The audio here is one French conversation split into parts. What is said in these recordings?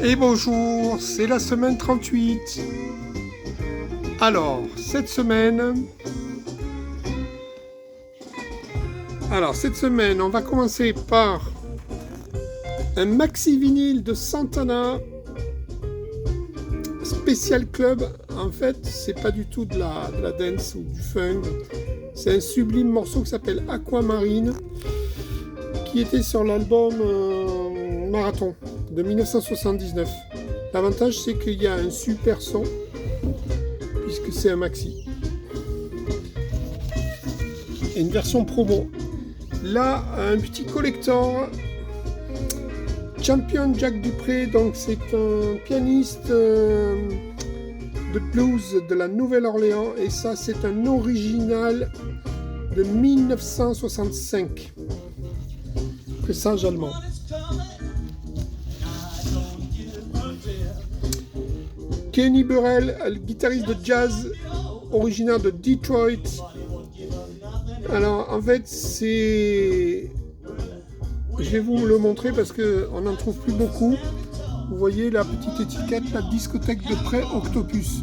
Et bonjour, c'est la semaine 38. Alors, cette semaine, on va commencer par un maxi vinyle de Santana, Special Club. En fait, c'est pas du tout de la dance ou du funk. C'est un sublime morceau qui s'appelle Aquamarine, qui était sur l'album Marathon de 1979. L'avantage, c'est qu'il y a un super son, puisque c'est un maxi. Et une version promo. Là, un petit collector, Champion Jack Dupré, donc c'est un pianiste de blues de la Nouvelle-Orléans, et ça, c'est un original de 1965. Pressage allemand. Kenny Burrell, le guitariste de jazz originaire de Detroit. Alors en fait c'est... Je vais vous le montrer parce qu'on n'en trouve plus beaucoup. Vous voyez la petite étiquette, la discothèque de prêt Octopus.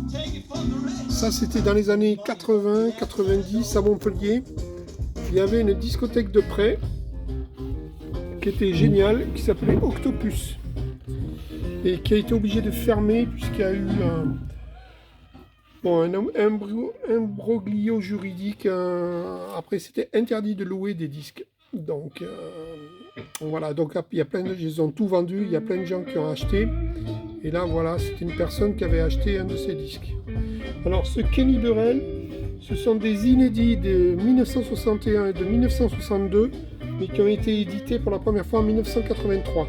Ça c'était dans les années 80-90 à Montpellier. Il y avait une discothèque de prêt qui était géniale, qui s'appelait Octopus. Et qui a été obligé de fermer puisqu'il y a eu un imbroglio juridique. Après, c'était interdit de louer des disques. Donc, voilà. Donc, il y a plein de gens, ils ont tout vendu. Il y a plein de gens qui ont acheté. Et là, voilà, c'était une personne qui avait acheté un de ces disques. Alors, ce Kenny Burrell, ce sont des inédits de 1961 et de 1962, mais qui ont été édités pour la première fois en 1983.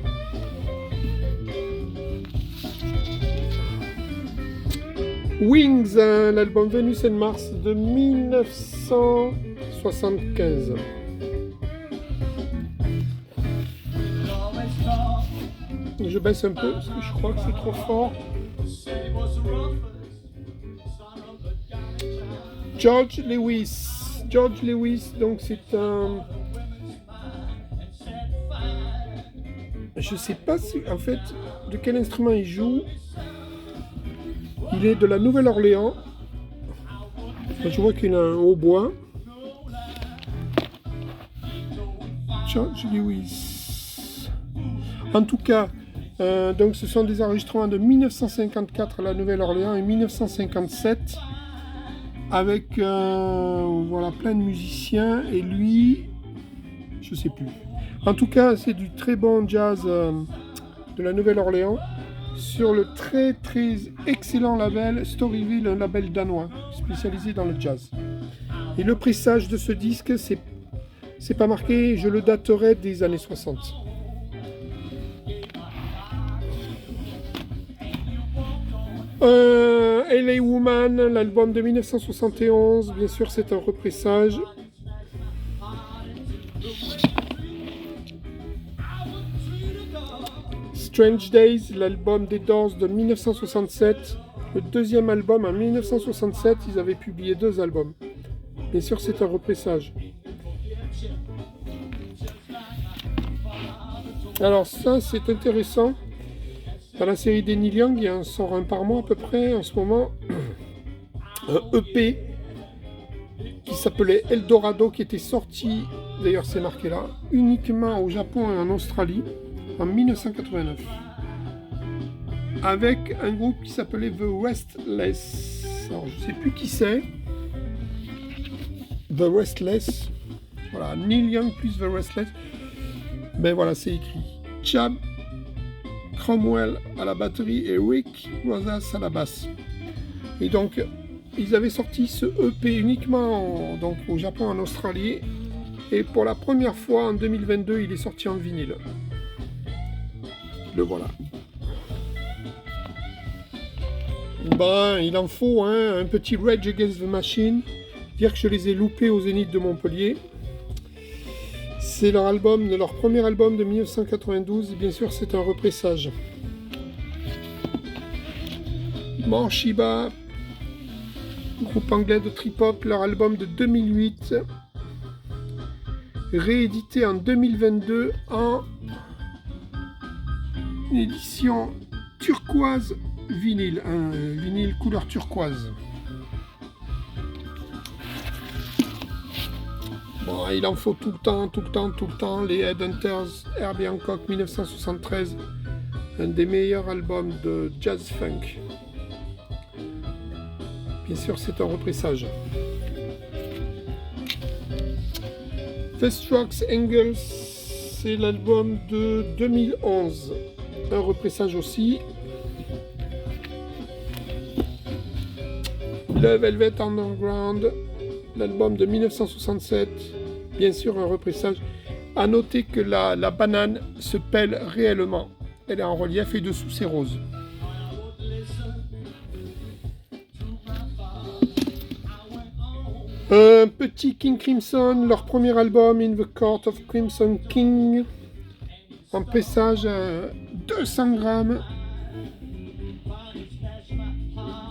Wings, l'album Venus and Mars de 1975. Je baisse un peu parce que je crois que c'est trop fort. George Lewis, donc c'est un... Je sais pas si, en fait, de quel instrument il joue. Il est de la Nouvelle-Orléans. Je vois qu'il a un hautbois. George Lewis. En tout cas, donc ce sont des enregistrements de 1954 à la Nouvelle-Orléans et 1957 avec voilà, plein de musiciens. Et lui, je sais plus. En tout cas, c'est du très bon jazz de la Nouvelle-Orléans, sur le très très excellent label Storyville, un label danois spécialisé dans le jazz. Et le pressage de ce disque, c'est pas marqué, je le daterai des années 60. LA Woman, l'album de 1971, bien sûr c'est un repressage. Strange Days, l'album des Doors de 1967, le deuxième album en 1967, ils avaient publié 2 albums. Bien sûr, c'est un repressage. Alors ça, c'est intéressant. Dans la série des Neil Young, il en sort un par mois à peu près en ce moment. Un EP qui s'appelait Eldorado, qui était sorti, d'ailleurs c'est marqué là, uniquement au Japon et en Australie, en 1989, avec un groupe qui s'appelait The Restless. Alors je sais plus qui c'est. The Restless. Voilà, Neil Young plus The Restless. Ben voilà, c'est écrit. Chad Cromwell à la batterie et Rick Rosas à la basse. Et donc ils avaient sorti ce EP uniquement donc au Japon, en Australie. Et pour la première fois en 2022, il est sorti en vinyle. Le voilà. Ben, il en faut un petit Rage Against the Machine. Dire que je les ai loupés au Zénith de Montpellier. C'est leur premier album de 1992. Et bien sûr, c'est un repressage. Morshiba, groupe anglais de trip-hop, leur album de 2008. Réédité en 2022 en édition turquoise vinyle, un vinyle couleur turquoise. Bon, il en faut tout le temps. Les Headhunters, Herbie Hancock 1973, un des meilleurs albums de jazz funk. Bien sûr, c'est un repressage. Festrux Engels, c'est l'album de 2011, un repressage aussi. Le Velvet Underground, l'album de 1967, bien sûr un repressage. A noter que la banane se pèle réellement, elle est en relief et dessous c'est rose. Un petit King Crimson, leur premier album In the Court of Crimson King, en pressage à 200 grammes,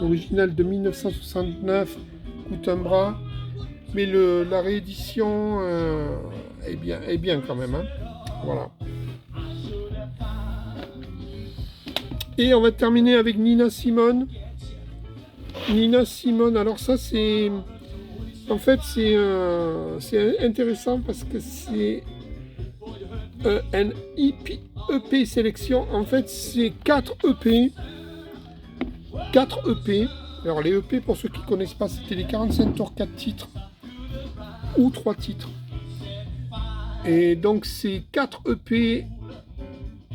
original de 1969, coûte un bras, mais la réédition est bien quand même, hein. Voilà. Et on va terminer avec Nina Simone. Nina Simone, alors ça c'est... En fait, c'est intéressant parce que c'est un EP sélection. En fait, c'est 4 EP. 4 EP. Alors, les EP, pour ceux qui ne connaissent pas, c'était les 45 tours 4 titres ou 3 titres. Et donc, c'est 4 EP.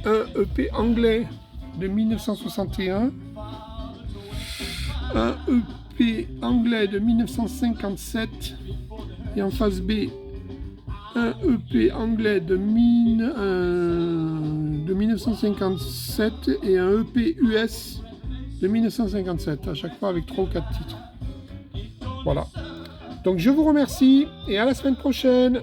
Un EP anglais de 1961. Un EP anglais de 1957 et en face B un EP anglais de 1957 et un EP US de 1957, à chaque fois avec 3 ou 4 titres. Voilà. Donc je vous remercie et à la semaine prochaine.